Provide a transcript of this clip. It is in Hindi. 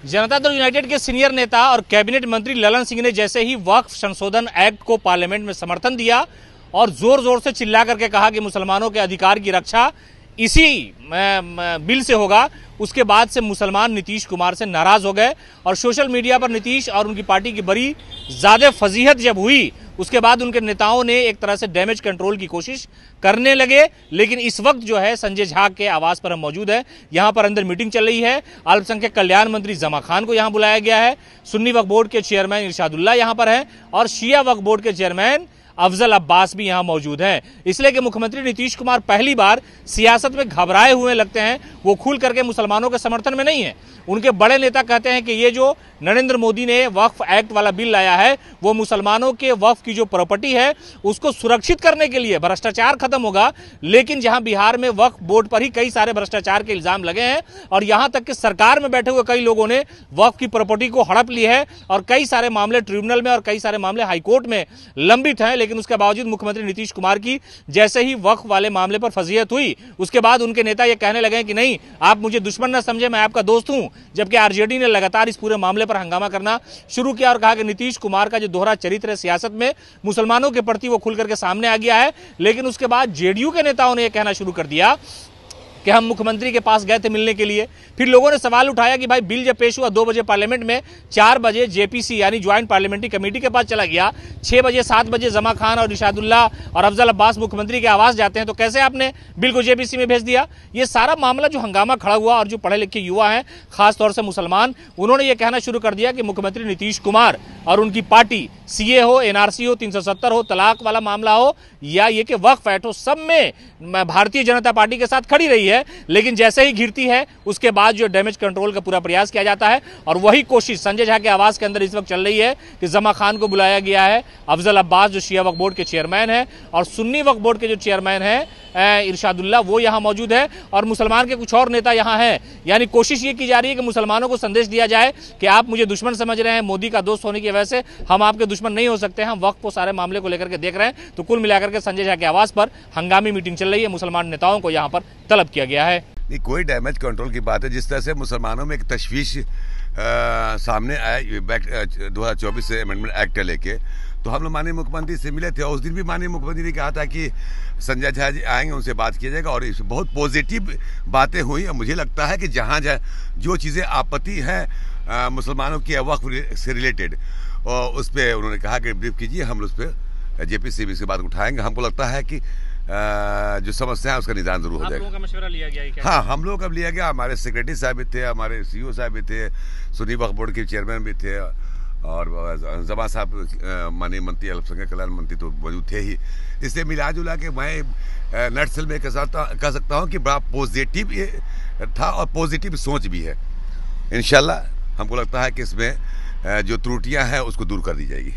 जनता दल यूनाइटेड के सीनियर नेता और कैबिनेट मंत्री ललन सिंह ने जैसे ही वक्फ संशोधन एक्ट को पार्लियामेंट में समर्थन दिया और जोर जोर से चिल्ला करके कहा कि मुसलमानों के अधिकार की रक्षा इसी बिल से होगा, उसके बाद से मुसलमान नीतीश कुमार से नाराज हो गए और सोशल मीडिया पर नीतीश और उनकी पार्टी की बड़ी ज्यादा फजीहत जब हुई उसके बाद उनके नेताओं ने एक तरह से डैमेज कंट्रोल की कोशिश करने लगे। लेकिन इस वक्त जो है संजय झा के आवास पर हम मौजूद हैं, यहां पर अंदर मीटिंग चल रही है। अल्पसंख्यक कल्याण मंत्री जमा खान को यहां बुलाया गया है, सुन्नी वक्फ बोर्ड के चेयरमैन इरशादुल्लाह यहां पर हैं और शिया वक्फ बोर्ड के चेयरमैन अफजल अब्बास भी यहां मौजूद हैं। इसलिए कि मुख्यमंत्री नीतीश कुमार पहली बार सियासत में घबराए हुए लगते हैं, वो खुल करके मुसलमानों के समर्थन में नहीं है। उनके बड़े नेता कहते हैं कि ये जो नरेंद्र मोदी ने वक्फ एक्ट वाला बिल लाया है वो मुसलमानों के वक्फ की जो प्रॉपर्टी है उसको सुरक्षित करने के लिए, भ्रष्टाचार खत्म होगा। लेकिन जहां बिहार में वक्फ बोर्ड पर ही कई सारे भ्रष्टाचार के इल्जाम लगे हैं और यहां तक कि सरकार में बैठे हुए कई लोगों ने वक्फ की प्रॉपर्टी को हड़प ली है और कई सारे मामले ट्रिब्यूनल में और कई सारे मामले हाईकोर्ट में लंबित हैं। लेकिन उसके बावजूद मुख्यमंत्री नीतीश कुमार की जैसे ही वक्फ वाले मामले पर फजीहत हुई उसके बाद उनके नेता ये कहने लगे कि नहीं, आप मुझे दुश्मन न समझे, मैं आपका दोस्त हूं। जबकि आरजेडी ने लगातार इस पूरे मामले पर हंगामा करना शुरू किया और कहा कि नीतीश कुमार का जो दोहरा चरित्र है सियासत में मुसलमानों के प्रति वो खुल करके सामने आ गया है। लेकिन उसके बाद जेडीयू के नेताओं ने यह कहना शुरू कर दिया कि हम मुख्यमंत्री के पास गए थे मिलने के लिए। फिर लोगों ने सवाल उठाया कि भाई बिल जब पेश हुआ 2 बजे पार्लियामेंट में, 4 बजे जेपीसी यानी ज्वाइंट पार्लियामेंट्री कमेटी के पास चला गया, 6 बजे 7 बजे जमा खान और इरशादुल्लाह और अफजल अब्बास मुख्यमंत्री के आवास जाते हैं, तो कैसे आपने बिल को जेपीसी में भेज दिया? ये सारा मामला जो हंगामा खड़ा हुआ और जो पढ़े लिखे युवा हैं खासतौर से मुसलमान, उन्होंने ये कहना शुरू कर दिया कि मुख्यमंत्री नीतीश कुमार और उनकी पार्टी सीए हो, एनआरसी हो, 370 हो, तलाक वाला मामला हो या ये कि वक्फ एक्ट हो, सब में भारतीय जनता पार्टी के साथ खड़ी रही है। लेकिन जैसे ही घिरती है उसके बाद जो डैमेज कंट्रोल का पूरा प्रयास किया जाता है और वही कोशिश संजय झा के आवास के अंदर इस वक्त चल रही है कि जमा खान को बुलाया गया है, अफजल अब्बास जो शिया वक्फ बोर्ड के चेयरमैन है और सुन्नी वक्फ बोर्ड के जो चेयरमैन है इरशादुल्लाह वो यहां मौजूद है और मुसलमान के कुछ और नेता यहां हैं। यानी कोशिश ये की जा रही है कि मुसलमानों को संदेश दिया जाए कि आप मुझे दुश्मन समझ रहे हैं, मोदी का दोस्त होने की वजह से हम आपके दुश्मन नहीं हो सकते, हम वक्त को सारे मामले को लेकर के देख रहे हैं। तो कुल मिलाकर के संजय झा के आवास पर हंगामी मीटिंग चल रही है, मुसलमान नेताओं को यहाँ पर तलब किया गया है। नहीं, कोई डैमेज कंट्रोल की बात है। जिस तरह से मुसलमानों में एक तशवीश सामने आया 2024 से अमेंडमेंट एक्ट लेके, तो हम लोग माननीय मुख्यमंत्री से मिले थे और उस दिन भी माननीय मुख्यमंत्री ने कहा था कि संजय झा जी आएंगे, उनसे बात किया जाएगा और बहुत पॉजिटिव बातें हुई। और मुझे लगता है कि जहाँ जो चीज़ें आपत्ति हैं मुसलमानों की वक्फ से रिलेटेड और उस पर उन्होंने कहा कि ब्रीफ कीजिए, हम उस पर जेपीसी इसके बाद उठाएंगे। हमको लगता है कि जो समस्या है उसका निदान जरूर हो जाएगा। का मशवरा लिया गया? हाँ, हम लोग अब लिया गया, हमारे सेक्रेटरी साहब भी थे, हमारे सीईओ साहब भी थे, सुन्नी वक्फ बोर्ड के चेयरमैन भी थे और जमा साहब माननीय मंत्री अल्पसंख्यक कल्याण मंत्री तो मौजूद थे ही। इसलिए मिला जुला के मैं नटसेल में कह सकता हूँ कि बड़ा पॉजिटिव ये था और पॉजिटिव सोच भी है। इंशाल्लाह हमको लगता है कि इसमें जो त्रुटियाँ हैं उसको दूर कर दी जाएगी।